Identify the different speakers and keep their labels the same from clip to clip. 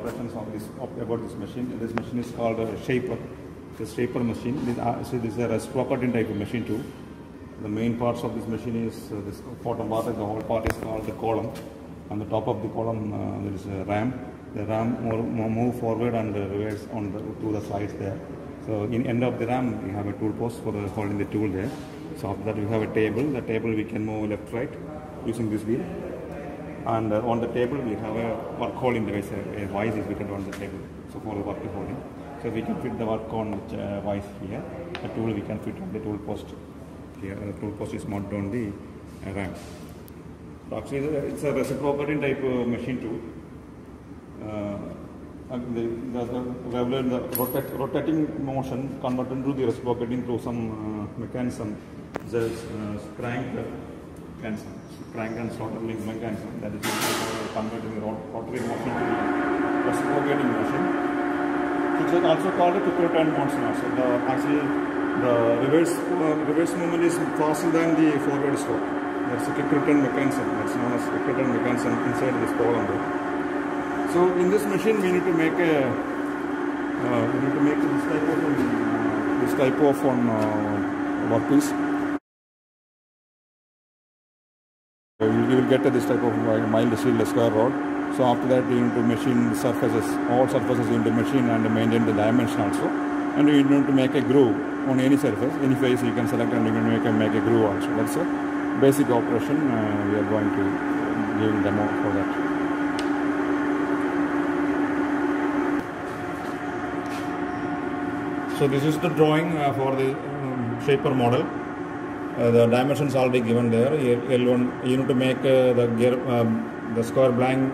Speaker 1: operations of this about this machine. This machine is called a shaper. The shaper machine. This is a reciprocating type of machine too. The main parts of this machine is this bottom part. The whole part is called the column. On the top of the column there is a ram. The ram move forward and reverse on to the sides there. So in end of the ram we have a tool post for holding the tool there. So after that we have a table. The table we can move left right using this wheel. And on the table we have a work holding device. A vise is fitted on the table. So for the work holding. So we can fit the work on vise here. The tool we can fit on the tool post. Here the tool post is mounted on the ram. So actually it's a reciprocating type of machine too. The rotating motion converted to the reciprocating through some mechanism. There's crank mechanism, crank and slaughter link mechanism that is converting the rotary motion to the reciprocating motion. It's also called a quick return motion. Also, actually the reverse movement is faster than the forward stroke. That's a quick return mechanism. That's known as quick return mechanism inside this column. So in this machine we need to make a this type of workpiece. You will get this type of mild steel square rod. So after that you need to machine the surfaces, all surfaces into machine and maintain the dimension also. And you need to make a groove on any surface, any face you can select and you can make a groove also. That's a basic operation. We are going to give a demo for that. So this is the drawing for the shaper model. The dimensions already given there. L1, you need to make the square blank,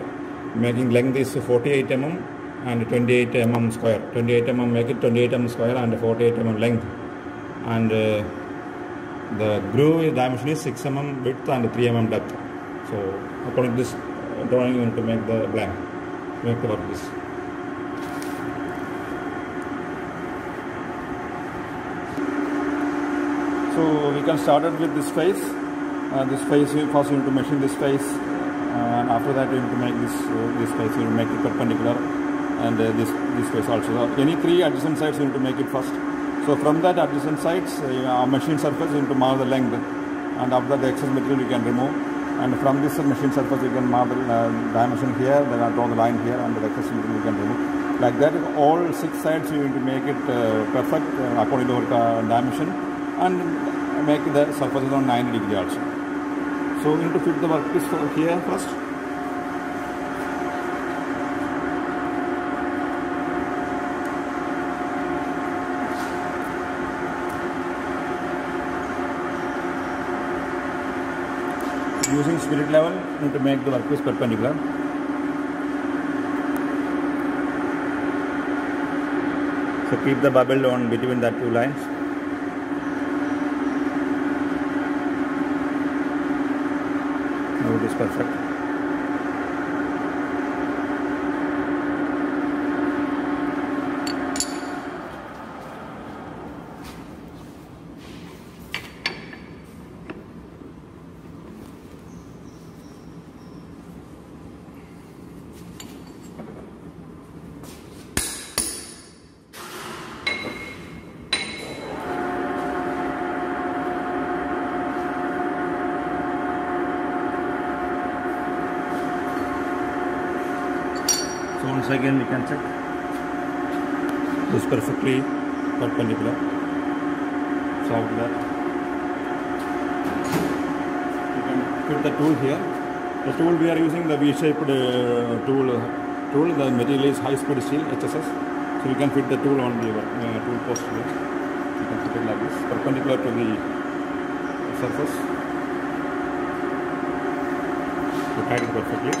Speaker 1: making length is 48 mm and 28 mm square. 28 mm, make it 28 mm square and 48 mm length. And the groove dimension is 6 mm width and 3 mm depth. So according to this drawing, you need to make the blank, make the workpiece. So we can start it with this face. This face, first you need to machine this face, and after that you need to make this face. You need to make it perpendicular, and this face also. So any three adjacent sides you need to make it first. So from that adjacent sides, machine surface you need to mark the length, and after that the excess material you can remove. And from this machine surface you can mark the dimension here, then draw the line here, and the excess material you can remove. Like that, all 6 sides you need to make it perfect according to our dimension. And make the surfaces on 90 degree also. So we need to fit the workpiece here first. Using spirit level, you need to make the workpiece perpendicular. So keep the bubble on between that two lines. Now it is perfect. So once again we can check. This is perfectly perpendicular. So after that you can put the tool here. The tool we are using the V-shaped tool. The material is high speed steel HSS. So we can fit the tool on the tool post here. You can put it like this, perpendicular to the surface. To tight it perfectly.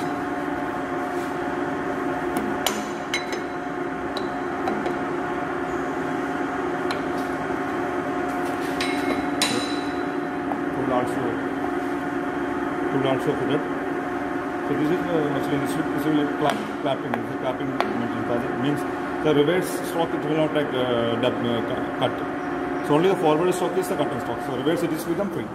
Speaker 1: Also fitted. So this is actually this will clapping. This is clapping machine. It means the reverse stroke it will not like cut. So only the forward stroke is the cutting stroke. So reverse it is become free.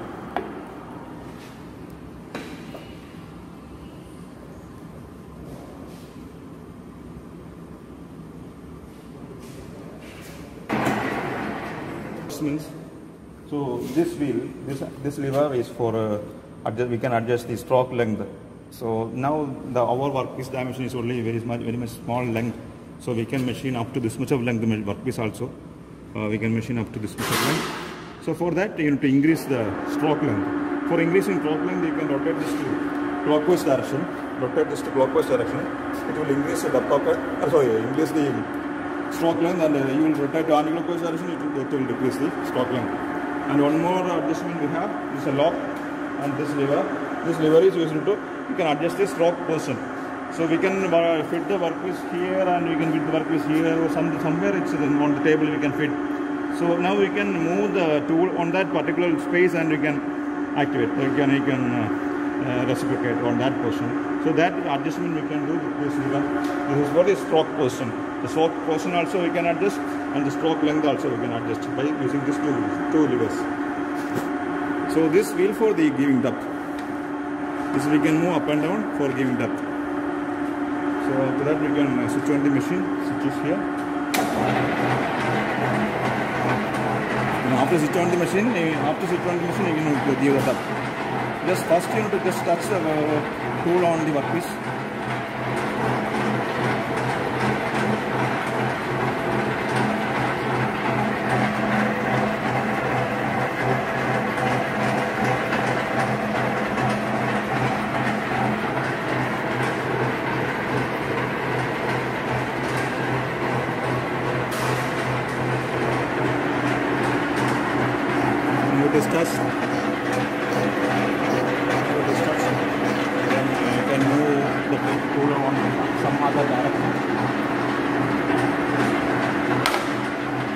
Speaker 1: adjustments. So this wheel, this lever is for we can adjust the stroke length. So now our workpiece dimension is only very much small length. So we can machine up to this much of length. The workpiece also we can machine up to this much of length. So for that you need to increase the stroke length. For increasing stroke length, you can rotate this to clockwise direction. Rotate this to clockwise direction. It will increase the depth of increase the stroke length, and you will rotate to anti-clockwise direction. It will decrease the stroke length. And one more adjustment we have is a lock and this lever. This lever is used to you can adjust the stroke position. So we can fit the workpiece here, and we can fit the workpiece here, or somewhere it's on the table we can fit. So now we can move the tool on that particular space, and we can activate. You can reciprocate on that position. So that adjustment we can do with this lever. This is what is stroke position. The stroke position also we can adjust, and the stroke length also we can adjust by using these two levers. So this wheel for the giving depth. This we can move up and down for giving depth. So after that we can switch on the machine. Switch is here. And after switch on the machine, you can give the depth. Just first you need to just touch the tool on the workpiece. And you just touch. On some other direction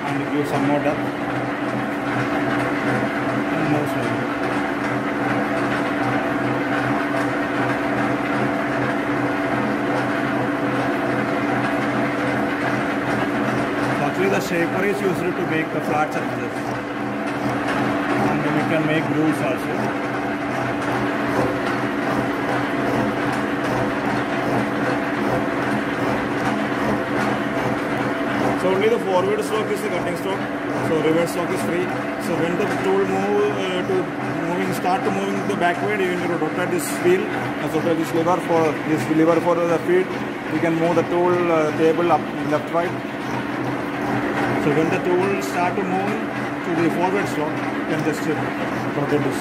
Speaker 1: and give some more depth and more slowly. Actually the shaper is used to make the flat surfaces, and we can make grooves also. So only the forward stroke is the cutting stroke, so reverse stroke is free. So when the tool start moving the backward, you need to rotate this wheel, rotate this lever for the feed. You can move the tool table up left right. So when the tool start to move to the forward stroke, you can just rotate this.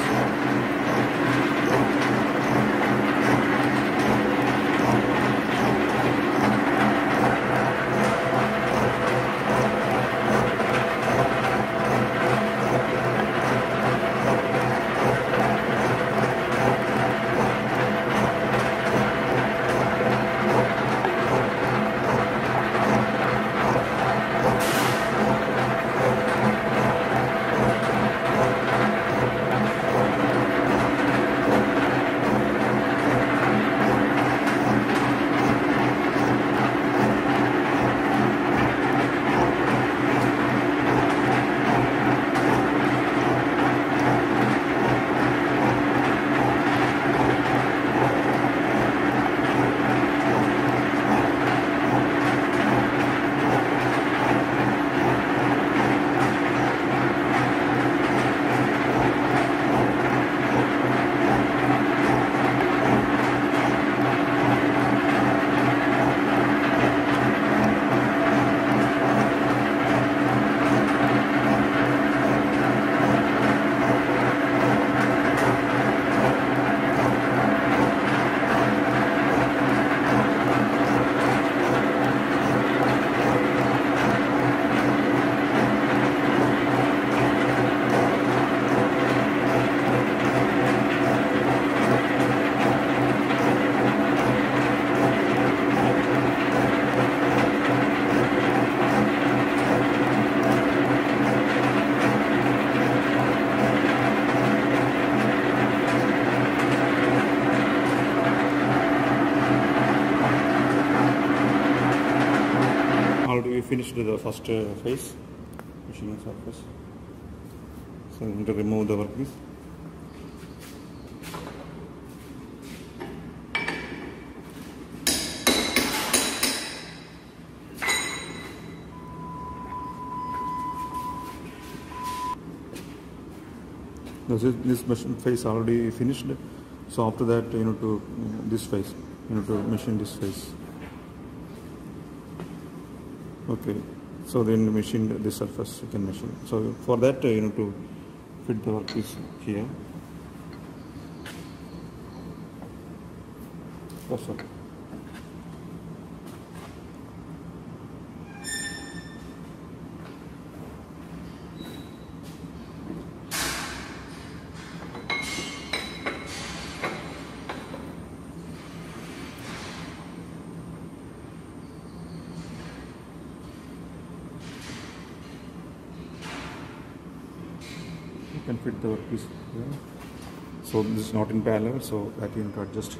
Speaker 1: We finished the first phase, machining surface. So we need to remove the workpiece. This machine face already finished. So after that, to this face, to machine this face. Okay. So then machine this surface you can machine. So for that, to fit the workpiece here. That's okay. You can fit the workpiece here. So this is not in parallel, so that you need to adjust.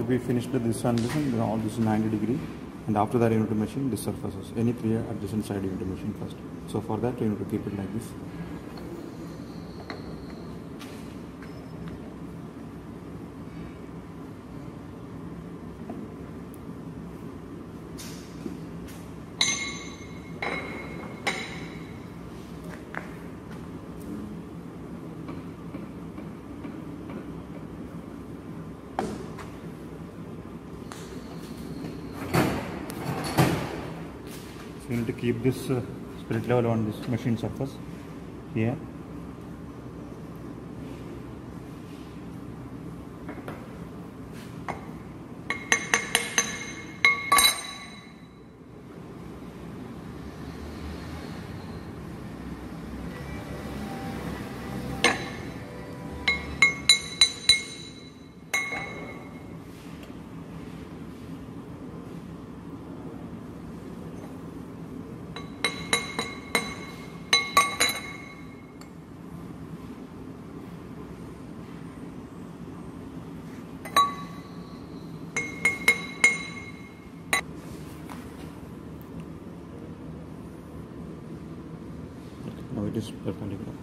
Speaker 1: We finished this and this, and all this is 90 degree, and after that you need to machine this surfaces. Any three adjacent side you need to machine first. So for that you need to keep it like this. So you need to keep this spirit level on this machine surface here. is perpendicular.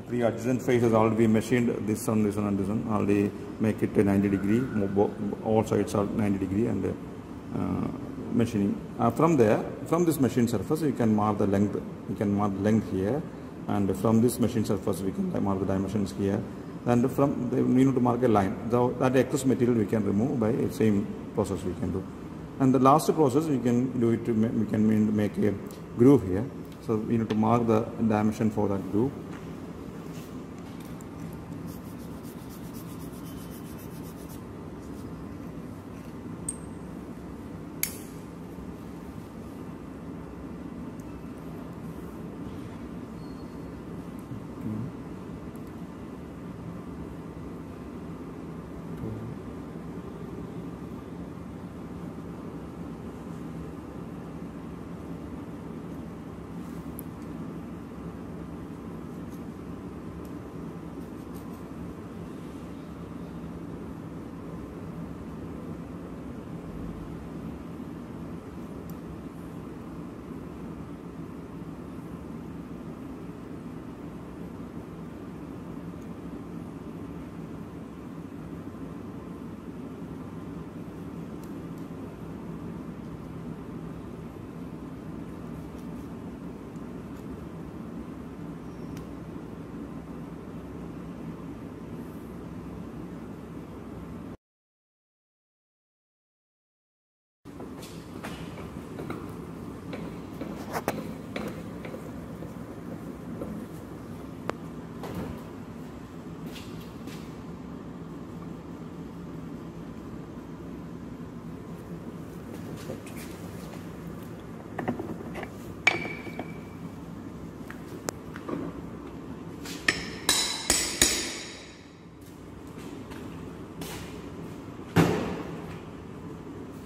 Speaker 1: Three adjacent faces already machined, this one, this one and this one, already make it a 90 degree, all sides are 90 degree and machining. From there, from this machine surface we can mark the length, here, and from this machine surface we can mark the dimensions here, and from we need to mark a line. That excess material we can remove by the same process we can do. And the last process we can do it to make a groove here. So we need to mark the dimension for that groove.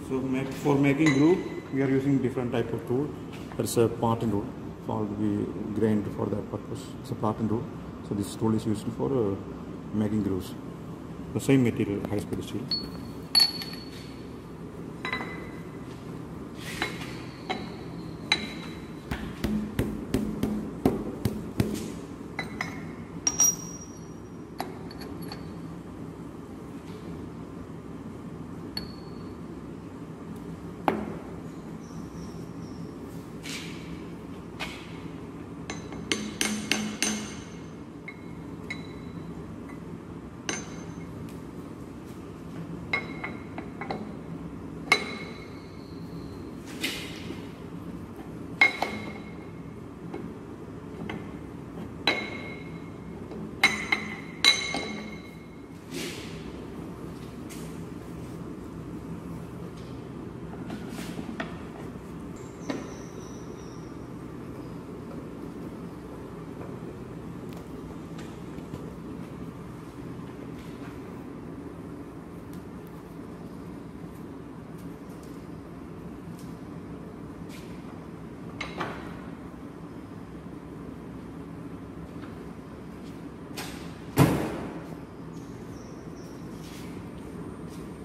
Speaker 1: So for making groove, we are using different type of tool. There's a parting tool, called we grained for that purpose. It's a parting tool. So this tool is used for making grooves. The same material, high speed steel.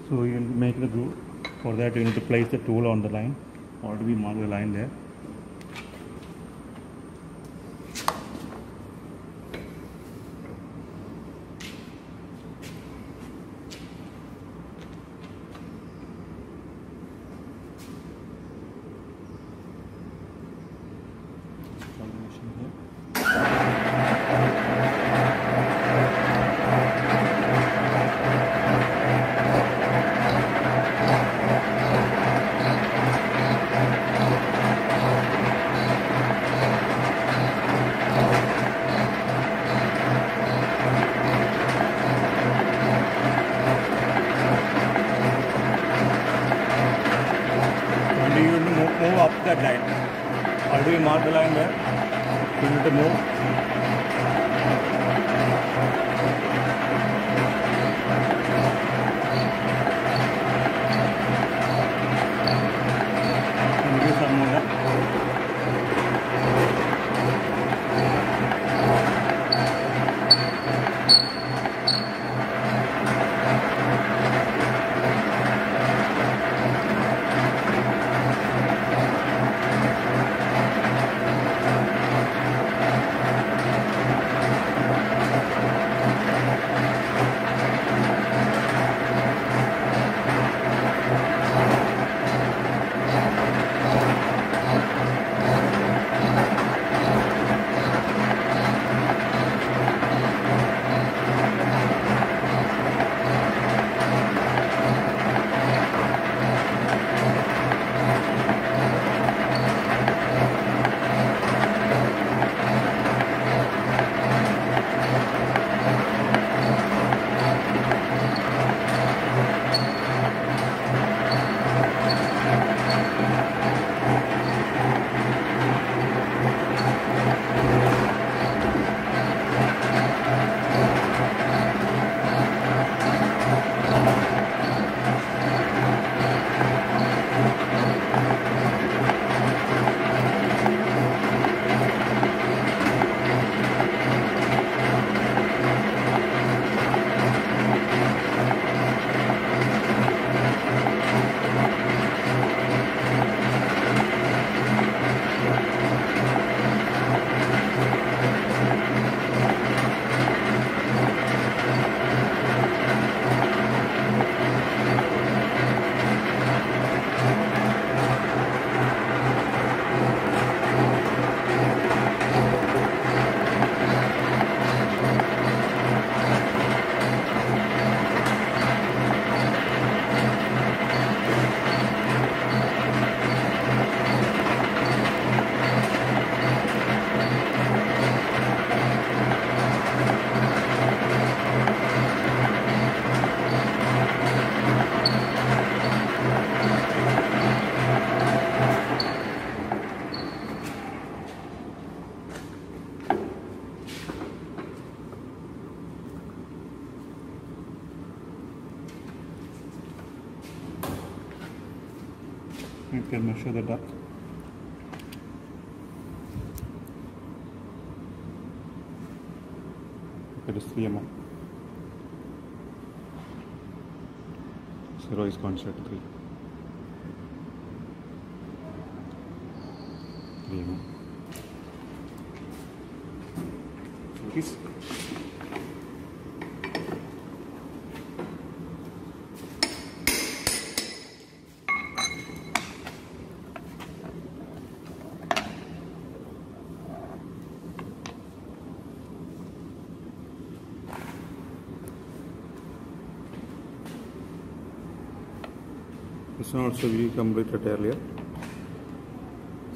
Speaker 1: So you make the groove. For that you need to place the tool on the line. Already we mark the line there. Move up that line. Already we mark the line there. You need to move. And do some more. You can measure the depth. It is 3 mm. 0 is considered 3. 3 mm. So this. This one also we completed earlier.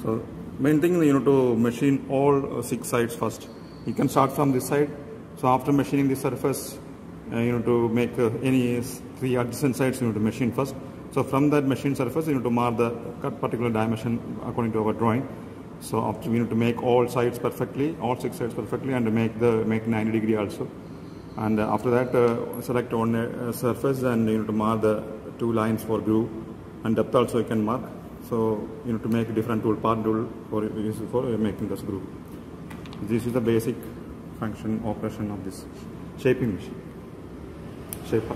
Speaker 1: So main thing you need to machine all 6 sides first. You can start from this side. So after machining the surface, you need to make any 3 adjacent sides you need to machine first. So from that machine surface you need to mark the particular dimension according to our drawing. So after we need to make all sides perfectly, all 6 sides perfectly, and make 90 degree also. And after that select on surface and you need to mark the 2 lines for groove, and depth also you can mark. So you need to make a different tool, part tool for making this groove. This is the basic function operation of this shaping machine. Shaper.